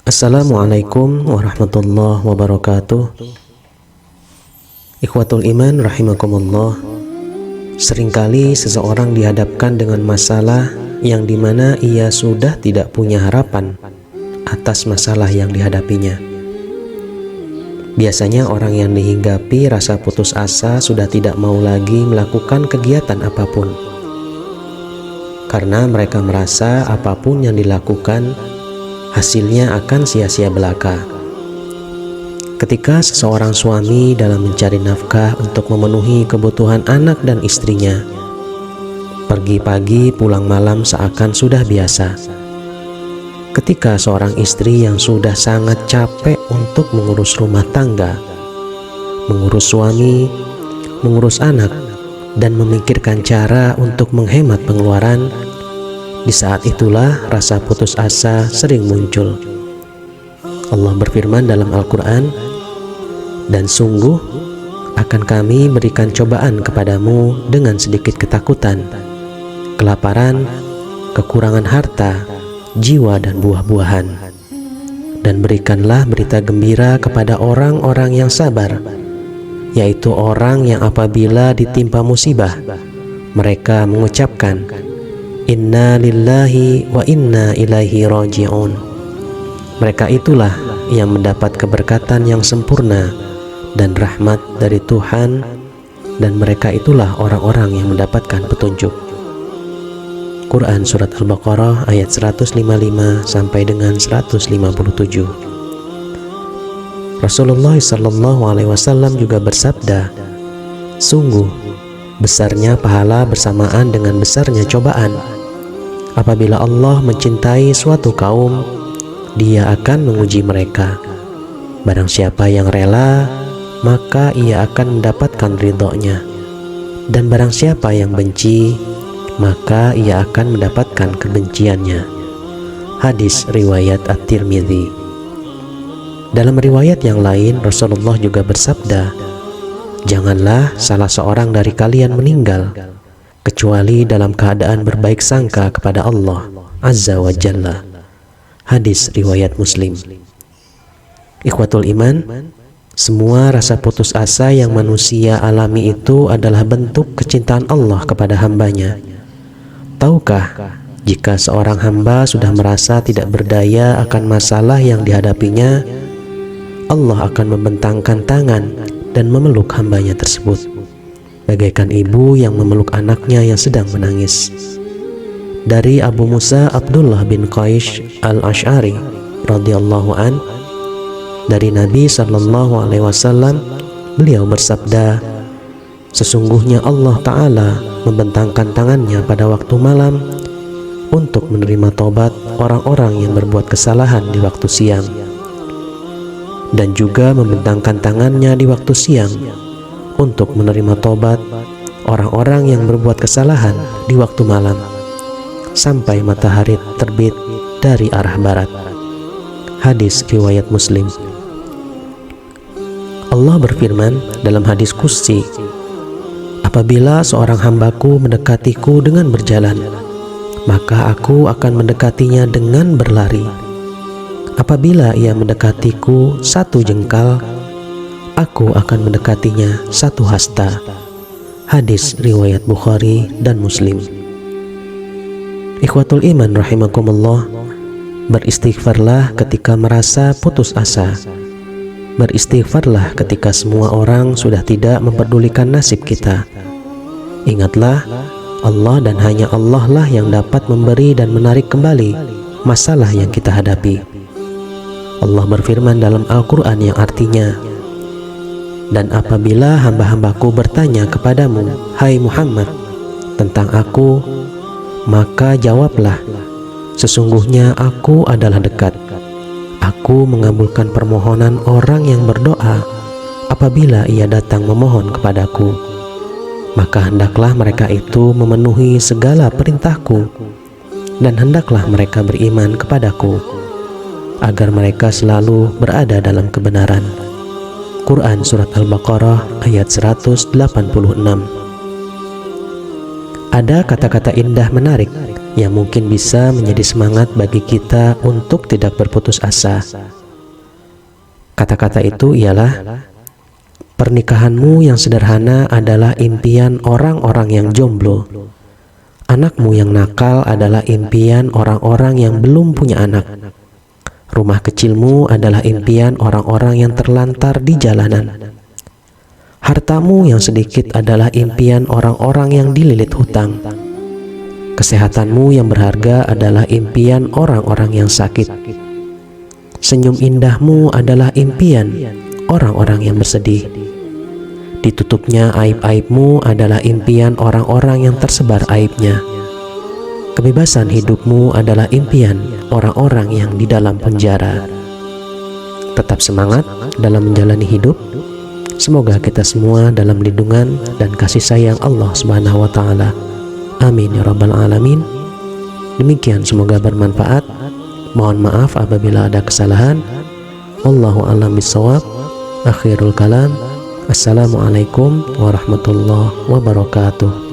Assalamualaikum warahmatullahi wabarakatuh. Ikhwatul iman rahimakumullah. Seringkali seseorang dihadapkan dengan masalah yang dimana ia sudah tidak punya harapan atas masalah yang dihadapinya. Biasanya orang yang dihinggapi rasa putus asa sudah tidak mau lagi melakukan kegiatan apapun, karena mereka merasa apapun yang dilakukan hasilnya akan sia-sia belaka. Ketika seseorang suami dalam mencari nafkah untuk memenuhi kebutuhan anak dan istrinya, pergi pagi pulang malam seakan sudah biasa. Ketika seorang istri yang sudah sangat capek untuk mengurus rumah tangga, mengurus suami, mengurus anak, dan memikirkan cara untuk menghemat pengeluaran, di saat itulah rasa putus asa sering muncul. Allah berfirman dalam Al-Quran, "Dan sungguh akan kami berikan cobaan kepadamu dengan sedikit ketakutan, kelaparan, kekurangan harta, jiwa dan buah-buahan. Dan berikanlah berita gembira kepada orang-orang yang sabar, yaitu orang yang apabila ditimpa musibah, mereka mengucapkan, Inna lillahi wa inna ilaihi raji'un. Mereka itulah yang mendapat keberkatan yang sempurna dan rahmat dari Tuhan, dan mereka itulah orang-orang yang mendapatkan petunjuk." Quran Surat Al-Baqarah ayat 155 sampai dengan 157. Rasulullah SAW juga bersabda, "Sungguh besarnya pahala bersamaan dengan besarnya cobaan. Apabila Allah mencintai suatu kaum, Dia akan menguji mereka. Barang siapa yang rela, maka ia akan mendapatkan ridhonya. Dan barang siapa yang benci, maka ia akan mendapatkan kebenciannya." Hadis riwayat At-Tirmidzi. Dalam riwayat yang lain, Rasulullah juga bersabda, "Janganlah salah seorang dari kalian meninggal kecuali dalam keadaan berbaik sangka kepada Allah Azza wa Jalla." Hadis riwayat Muslim. Ikhwatul iman, semua rasa putus asa yang manusia alami itu adalah bentuk kecintaan Allah kepada hambanya. Tahukah, jika seorang hamba sudah merasa tidak berdaya akan masalah yang dihadapinya, Allah akan membentangkan tangan dan memeluk hambanya tersebut, bagaikan ibu yang memeluk anaknya yang sedang menangis. Dari Abu Musa Abdullah bin Qais al-Ash'ari radhiyallahu an, dari Nabi SAW, beliau bersabda, "Sesungguhnya Allah Ta'ala membentangkan tangannya pada waktu malam untuk menerima taubat orang-orang yang berbuat kesalahan di waktu siang, dan juga membentangkan tangannya di waktu siang untuk menerima taubat orang-orang yang berbuat kesalahan di waktu malam, sampai matahari terbit dari arah barat." Hadis riwayat Muslim. Allah berfirman dalam hadis qudsi, "Apabila seorang hambaku mendekatiku dengan berjalan, maka aku akan mendekatinya dengan berlari. Apabila ia mendekatiku satu jengkal, aku akan mendekatinya satu hasta." Hadis riwayat Bukhari dan Muslim. Ikhwatul iman rahimakumullah, beristighfarlah ketika merasa putus asa. Beristighfarlah ketika semua orang sudah tidak memperdulikan nasib kita. Ingatlah, Allah dan hanya Allah lah yang dapat memberi dan menarik kembali masalah yang kita hadapi. Allah berfirman dalam Al-Quran yang artinya, "Dan apabila hamba-hambaku bertanya kepadamu, hai Muhammad, tentang aku, maka jawablah, sesungguhnya aku adalah dekat. Aku mengabulkan permohonan orang yang berdoa apabila ia datang memohon kepadaku. Maka hendaklah mereka itu memenuhi segala perintahku, dan hendaklah mereka beriman kepadaku, agar mereka selalu berada dalam kebenaran." Quran Surat Al-Baqarah ayat 186. Ada kata-kata indah menarik yang mungkin bisa menjadi semangat bagi kita untuk tidak berputus asa. Kata-kata itu ialah, pernikahanmu yang sederhana adalah impian orang-orang yang jomblo. Anakmu yang nakal adalah impian orang-orang yang belum punya anak. Rumah kecilmu adalah impian orang-orang yang terlantar di jalanan. Hartamu yang sedikit adalah impian orang-orang yang dililit hutang. Kesehatanmu yang berharga adalah impian orang-orang yang sakit. Senyum indahmu adalah impian orang-orang yang bersedih. Ditutupnya aib-aibmu adalah impian orang-orang yang tersebar aibnya. Kebebasan hidupmu adalah impian orang-orang yang di dalam penjara. Tetap semangat dalam menjalani hidup. Semoga kita semua dalam lindungan dan kasih sayang Allah Subhanahu wa Ta'ala. Amin ya Rabbal Alamin. Demikian, semoga bermanfaat. Mohon maaf apabila ada kesalahan. Wallahu a'lam bishawab. Akhirul kalam. Assalamualaikum warahmatullahi wabarakatuh.